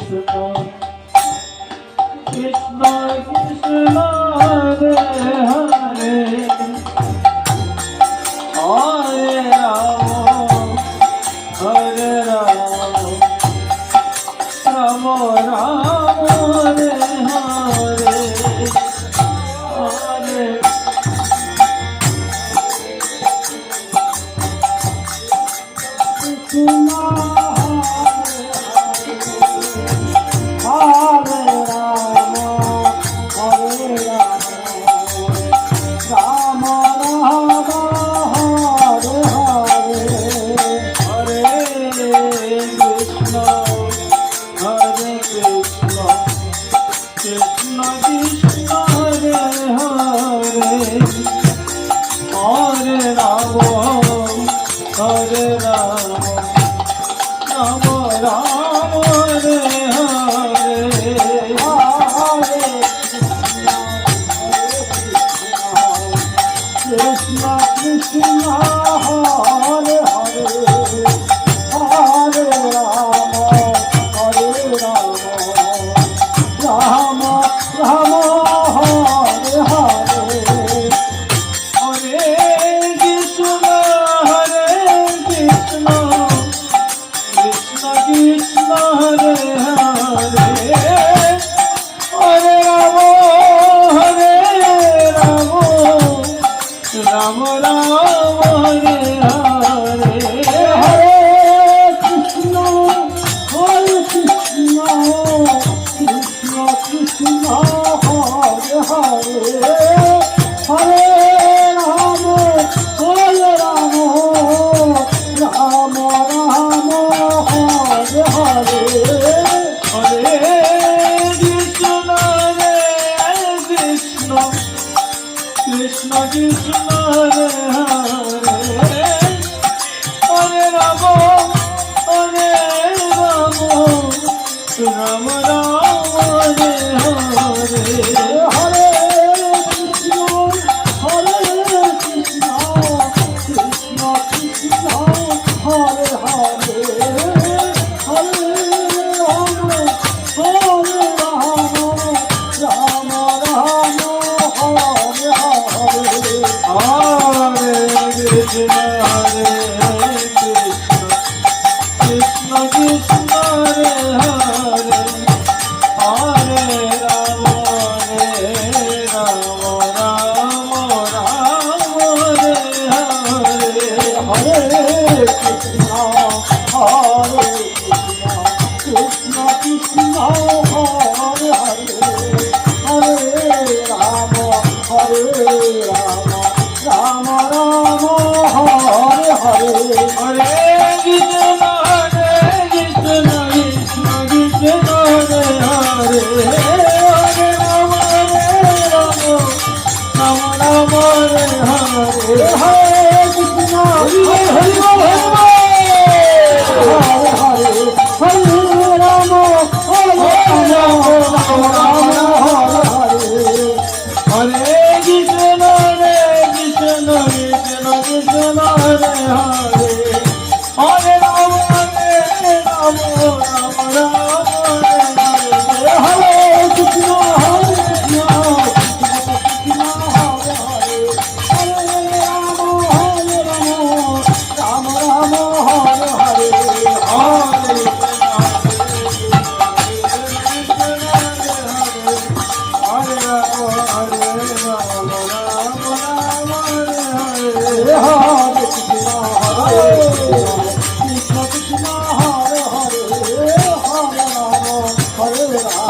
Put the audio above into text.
Krishna Krishna Hare Hare Hare Ram Hare Ram Ram Ram Hare Hare Hare Krishna Krishna Hare Hare Hare Rama Hare Rama Rama Rama Hare Hare Krishna Krishna Hare Hare Hare Rama Hare Rama Rama Rama Hare Hare Hare Krishna Hare Krishna Krishna Krishna Hare Hare Hare Rama Hare Rama Rama Rama Hare Hare Hare Krishna Hare Krishna Krishna Hare Hare Hare Rama Hare Rama Rama Rama Hare Hare Hare Krishna Krishna Krishna Krishna Hare Hare Hare Rama Hare Rama Rama Rama Hare Hare Hare Krishna Krishna Krishna Krishna Hare Hare Hare Rama Hare Rama Rama Rama Hare Hare Hare Krishna Hare Krishna Krishna Krishna Hare Hare Hare Rama Hare Rama Rama Rama Hare Hare Hare Krishna Krishna Krishna Hare Hare Hare Rama Hare Rama Rama Rama Hare Hare Hare Krishna Krishna Krishna Krishna Hare Hare Hare Rama Hare Rama Rama Rama Hare Hare Hare Krishna Hare Hare Hare Rama Hare Rama Rama Rama Hare Hare Hare Krishna Krishna Krishna Krishna Hare Hare Hare Rama Hare Rama Rama Rama Hare Hare Krishna Hare Krishna Krishna Hare Hare Hare Rama Hare Rama Rama Rama Hare Hare Hare Hare